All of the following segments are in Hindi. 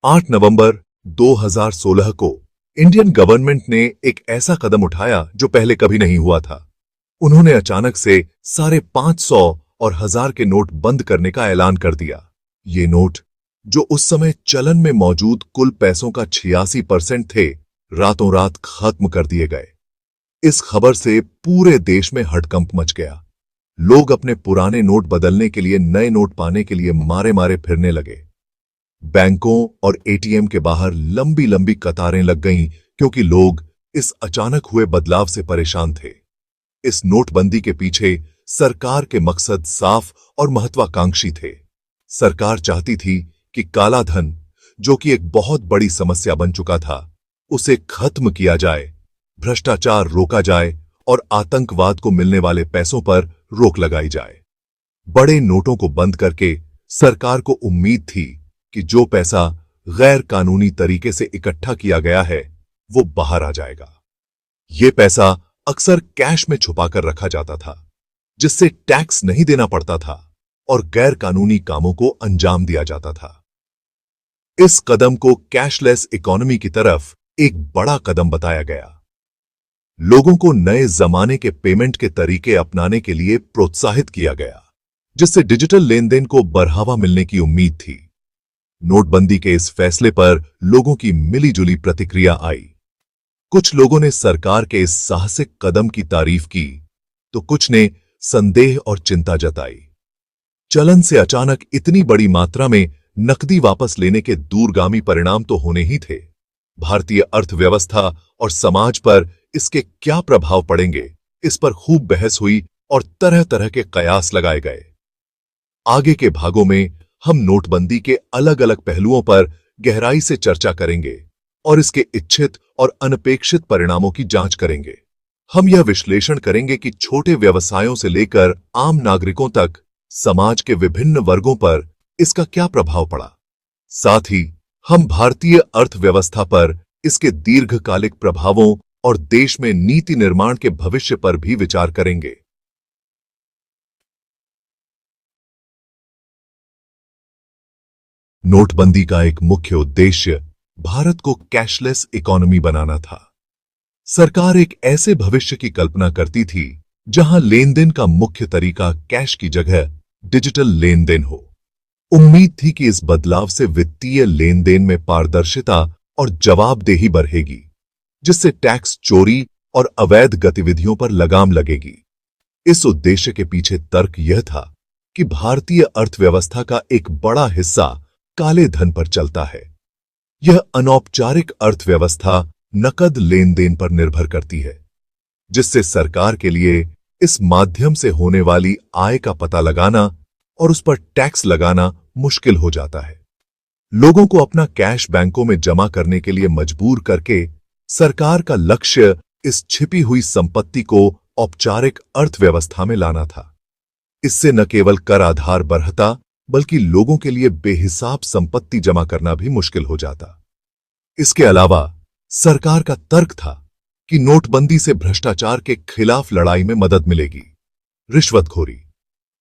8 नवंबर 2016 को इंडियन गवर्नमेंट ने एक ऐसा कदम उठाया जो पहले कभी नहीं हुआ था। उन्होंने अचानक से सारे 500 और 1000 के नोट बंद करने का ऐलान कर दिया। ये नोट, जो उस समय चलन में मौजूद कुल पैसों का 86% थे, रातों रात खत्म कर दिए गए। इस खबर से पूरे देश में हड़कंप मच गया। लोग अपने पुराने नोट बदलने के लिए नए नोट पाने के लिए मारे मारे फिरने लगे। बैंकों और एटीएम के बाहर लंबी लंबी कतारें लग गईं क्योंकि लोग इस अचानक हुए बदलाव से परेशान थे। इस नोटबंदी के पीछे सरकार के मकसद साफ और महत्वाकांक्षी थे। सरकार चाहती थी कि काला धन, जो कि एक बहुत बड़ी समस्या बन चुका था, उसे खत्म किया जाए, भ्रष्टाचार रोका जाए और आतंकवाद को मिलने वाले पैसों पर रोक लगाई जाए। बड़े नोटों को बंद करके सरकार को उम्मीद थी कि जो पैसा गैर कानूनी तरीके से इकट्ठा किया गया है, वो बाहर आ जाएगा। ये पैसा अक्सर कैश में छुपाकर रखा जाता था, जिससे टैक्स नहीं देना पड़ता था और गैर कानूनी कामों को अंजाम दिया जाता था। इस कदम को कैशलेस इकोनॉमी की तरफ एक बड़ा कदम बताया गया। लोगों को नए जमाने के पेमेंट के तरीके अपनाने के लिए प्रोत्साहित किया गया, जिससे डिजिटल लेनदेन को बढ़ावा मिलने की उम्मीद थी। नोटबंदी के इस फैसले पर लोगों की मिलीजुली प्रतिक्रिया आई। कुछ लोगों ने सरकार के इस साहसिक कदम की तारीफ की, तो कुछ ने संदेह और चिंता जताई। चलन से अचानक इतनी बड़ी मात्रा में नकदी वापस लेने के दूरगामी परिणाम तो होने ही थे। भारतीय अर्थव्यवस्था और समाज पर इसके क्या प्रभाव पड़ेंगे, इस पर खूब बहस हुई और तरह तरह के कयास लगाए गए। आगे के भागों में हम नोटबंदी के अलग अलग पहलुओं पर गहराई से चर्चा करेंगे और इसके इच्छित और अनपेक्षित परिणामों की जांच करेंगे। हम यह विश्लेषण करेंगे कि छोटे व्यवसायों से लेकर आम नागरिकों तक समाज के विभिन्न वर्गों पर इसका क्या प्रभाव पड़ा। साथ ही हम भारतीय अर्थव्यवस्था पर इसके दीर्घकालिक प्रभावों और देश में नीति निर्माण के भविष्य पर भी विचार करेंगे। नोटबंदी का एक मुख्य उद्देश्य भारत को कैशलेस इकोनॉमी बनाना था। सरकार एक ऐसे भविष्य की कल्पना करती थी जहां लेनदेन का मुख्य तरीका कैश की जगह डिजिटल लेनदेन हो। उम्मीद थी कि इस बदलाव से वित्तीय लेनदेन में पारदर्शिता और जवाबदेही बढ़ेगी, जिससे टैक्स चोरी और अवैध गतिविधियों पर लगाम लगेगी। इस उद्देश्य के पीछे तर्क यह था कि भारतीय अर्थव्यवस्था का एक बड़ा हिस्सा काले धन पर चलता है। यह अनौपचारिक अर्थव्यवस्था नकद लेनदेन पर निर्भर करती है, जिससे सरकार के लिए इस माध्यम से होने वाली आय का पता लगाना और उस पर टैक्स लगाना मुश्किल हो जाता है। लोगों को अपना कैश बैंकों में जमा करने के लिए मजबूर करके सरकार का लक्ष्य इस छिपी हुई संपत्ति को औपचारिक अर्थव्यवस्था में लाना था। इससे न केवल कर आधार बढ़ता, बल्कि लोगों के लिए बेहिसाब संपत्ति जमा करना भी मुश्किल हो जाता। इसके अलावा सरकार का तर्क था कि नोटबंदी से भ्रष्टाचार के खिलाफ लड़ाई में मदद मिलेगी। रिश्वतखोरी,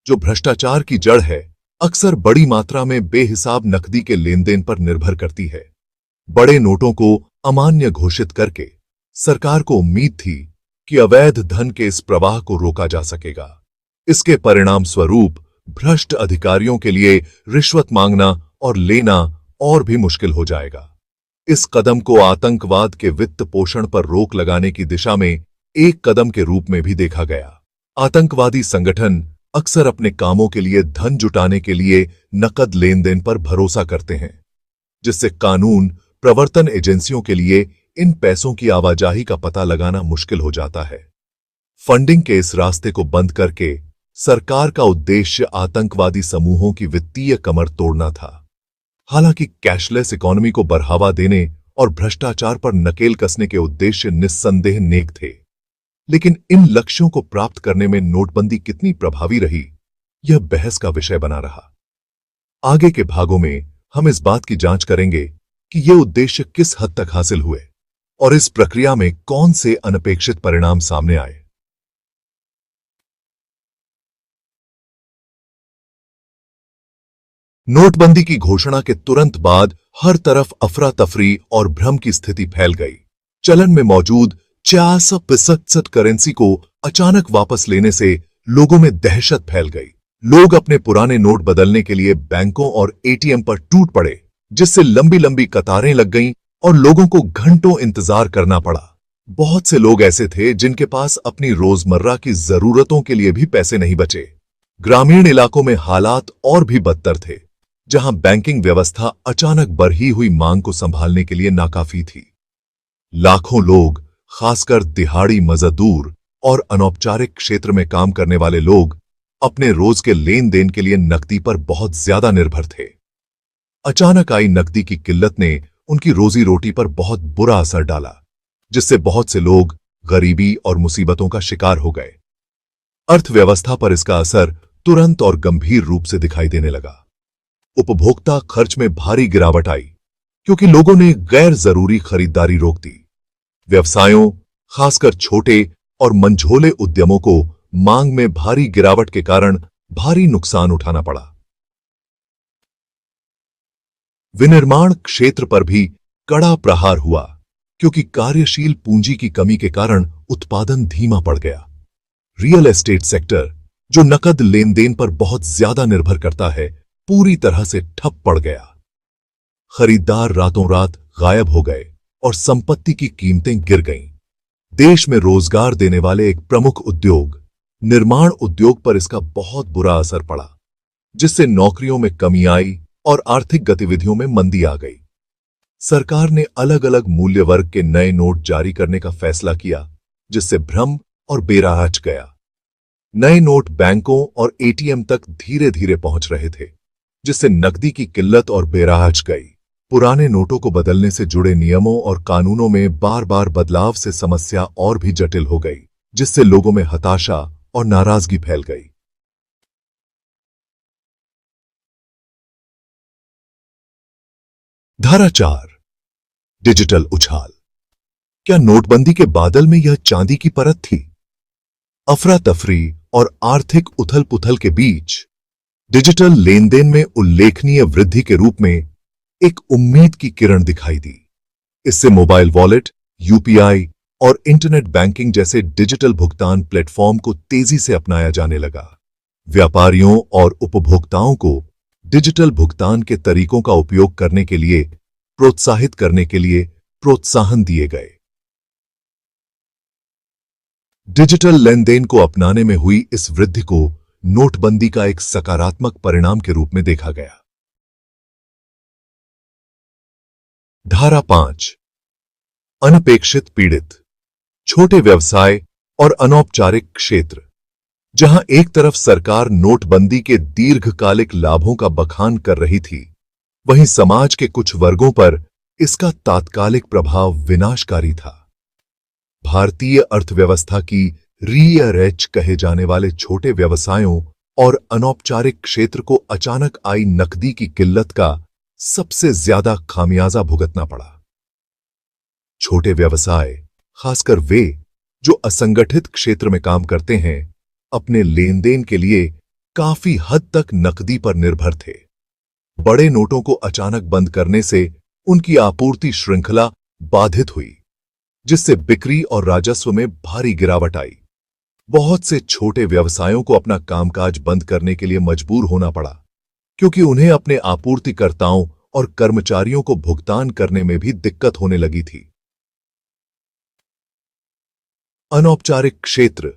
जो भ्रष्टाचार की जड़ है, अक्सर बड़ी मात्रा में बेहिसाब नकदी के लेनदेन पर निर्भर करती है। बड़े नोटों को अमान्य घोषित करके सरकार को उम्मीद थी कि अवैध धन के इस प्रवाह को रोका जा सकेगा। इसके परिणाम स्वरूप भ्रष्ट अधिकारियों के लिए रिश्वत मांगना और लेना और भी मुश्किल हो जाएगा। इस कदम को आतंकवाद के वित्त पोषण पर रोक लगाने की दिशा में एक कदम के रूप में भी देखा गया। आतंकवादी संगठन अक्सर अपने कामों के लिए धन जुटाने के लिए नकद लेनदेन पर भरोसा करते हैं, जिससे कानून प्रवर्तन एजेंसियों के लिए इन पैसों की आवाजाही का पता लगाना मुश्किल हो जाता है। फंडिंग के इस रास्ते को बंद करके सरकार का उद्देश्य आतंकवादी समूहों की वित्तीय कमर तोड़ना था। हालांकि कैशलेस इकोनॉमी को बढ़ावा देने और भ्रष्टाचार पर नकेल कसने के उद्देश्य निस्संदेह नेक थे, लेकिन इन लक्ष्यों को प्राप्त करने में नोटबंदी कितनी प्रभावी रही, यह बहस का विषय बना रहा। आगे के भागों में हम इस बात की जांच करेंगे कि ये उद्देश्य किस हद तक हासिल हुए और इस प्रक्रिया में कौन से अनपेक्षित परिणाम सामने आए। नोटबंदी की घोषणा के तुरंत बाद हर तरफ अफरा तफरी और भ्रम की स्थिति फैल गई। चलन में मौजूद 4% करेंसी को अचानक वापस लेने से लोगों में दहशत फैल गई। लोग अपने पुराने नोट बदलने के लिए बैंकों और एटीएम पर टूट पड़े, जिससे लंबी लंबी कतारें लग गईं और लोगों को घंटों इंतजार करना पड़ा। बहुत से लोग ऐसे थे जिनके पास अपनी रोजमर्रा की जरूरतों के लिए भी पैसे नहीं बचे। ग्रामीण इलाकों में हालात और भी बदतर थे, जहां बैंकिंग व्यवस्था अचानक बढ़ी हुई मांग को संभालने के लिए नाकाफी थी। लाखों लोग, खासकर दिहाड़ी मजदूर और अनौपचारिक क्षेत्र में काम करने वाले लोग, अपने रोज के लेन देन के लिए नकदी पर बहुत ज्यादा निर्भर थे। अचानक आई नकदी की किल्लत ने उनकी रोजी रोटी पर बहुत बुरा असर डाला, जिससे बहुत से लोग गरीबी और मुसीबतों का शिकार हो गए। अर्थव्यवस्था पर इसका असर तुरंत और गंभीर रूप से दिखाई देने लगा। उपभोक्ता खर्च में भारी गिरावट आई, क्योंकि लोगों ने गैर जरूरी खरीदारी रोक दी। व्यवसायों, खासकर छोटे और मंझोले उद्यमों को मांग में भारी गिरावट के कारण भारी नुकसान उठाना पड़ा। विनिर्माण क्षेत्र पर भी कड़ा प्रहार हुआ, क्योंकि कार्यशील पूंजी की कमी के कारण उत्पादन धीमा पड़ गया। रियल एस्टेट सेक्टर, जो नकद लेन देन पर बहुत ज्यादा निर्भर करता है, पूरी तरह से ठप पड़ गया। खरीदार रातों रात गायब हो गए और संपत्ति की कीमतें गिर गईं। देश में रोजगार देने वाले एक प्रमुख उद्योग, निर्माण उद्योग पर इसका बहुत बुरा असर पड़ा, जिससे नौकरियों में कमी आई और आर्थिक गतिविधियों में मंदी आ गई। सरकार ने अलग अलग मूल्य वर्ग के नए नोट जारी करने का फैसला किया, जिससे भ्रम और बेराह मच गया। नए नोट बैंकों और एटीएम तक धीरे धीरे पहुंच रहे थे, जिससे नकदी की किल्लत और बेराह मच गई। पुराने नोटों को बदलने से जुड़े नियमों और कानूनों में बार बार बदलाव से समस्या और भी जटिल हो गई, जिससे लोगों में हताशा और नाराजगी फैल गई। धारा 4, डिजिटल उछाल। क्या नोटबंदी के बादल में यह चांदी की परत थी? अफरा तफरी और आर्थिक उथल पुथल के बीच डिजिटल लेन देन में उल्लेखनीय वृद्धि के रूप में एक उम्मीद की किरण दिखाई दी। इससे मोबाइल वॉलेट, यूपीआई और इंटरनेट बैंकिंग जैसे डिजिटल भुगतान प्लेटफॉर्म को तेजी से अपनाया जाने लगा। व्यापारियों और उपभोक्ताओं को डिजिटल भुगतान के तरीकों का उपयोग करने के लिए प्रोत्साहित करने के लिए प्रोत्साहन दिए गए। डिजिटल लेन देन को अपनाने में हुई इस वृद्धि को नोटबंदी का एक सकारात्मक परिणाम के रूप में देखा गया। धारा 5, अनपेक्षित पीड़ित। छोटे व्यवसाय और अनौपचारिक क्षेत्र। जहां एक तरफ सरकार नोटबंदी के दीर्घकालिक लाभों का बखान कर रही थी, वहीं समाज के कुछ वर्गों पर इसका तात्कालिक प्रभाव विनाशकारी था। भारतीय अर्थव्यवस्था की रियर एज कहे जाने वाले छोटे व्यवसायों और अनौपचारिक क्षेत्र को अचानक आई नकदी की किल्लत का सबसे ज्यादा खामियाजा भुगतना पड़ा। छोटे व्यवसाय, खासकर वे जो असंगठित क्षेत्र में काम करते हैं, अपने लेन देन के लिए काफी हद तक नकदी पर निर्भर थे। बड़े नोटों को अचानक बंद करने से उनकी आपूर्ति श्रृंखला बाधित हुई, जिससे बिक्री और राजस्व में भारी गिरावट आई। बहुत से छोटे व्यवसायों को अपना कामकाज बंद करने के लिए मजबूर होना पड़ा, क्योंकि उन्हें अपने आपूर्तिकर्ताओं और कर्मचारियों को भुगतान करने में भी दिक्कत होने लगी थी। अनौपचारिक क्षेत्र,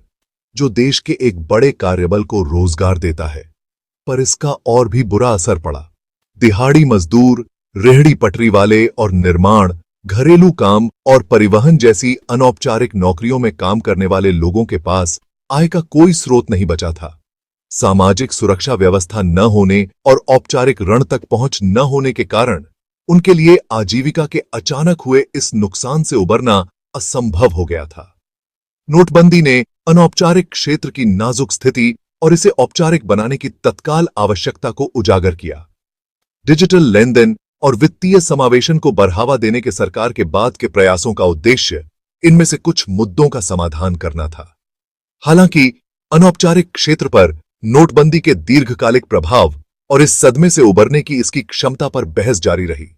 जो देश के एक बड़े कार्यबल को रोजगार देता है, पर इसका और भी बुरा असर पड़ा। दिहाड़ी मजदूर, रेहड़ी पटरी वाले और निर्माण, घरेलू काम और परिवहन जैसी अनौपचारिक नौकरियों में काम करने वाले लोगों के पास आय का कोई स्रोत नहीं बचा था। सामाजिक सुरक्षा व्यवस्था न होने और औपचारिक ऋण तक पहुंच न होने के कारण उनके लिए आजीविका के अचानक हुए इस नुकसान से उबरना असंभव हो गया था। नोटबंदी ने अनौपचारिक क्षेत्र की नाजुक स्थिति और इसे औपचारिक बनाने की तत्काल आवश्यकता को उजागर किया। डिजिटल लेनदेन और वित्तीय समावेशन को बढ़ावा देने के सरकार के बाद के प्रयासों का उद्देश्य इनमें से कुछ मुद्दों का समाधान करना था। हालांकि अनौपचारिक क्षेत्र पर नोटबंदी के दीर्घकालिक प्रभाव और इस सदमे से उबरने की इसकी क्षमता पर बहस जारी रही।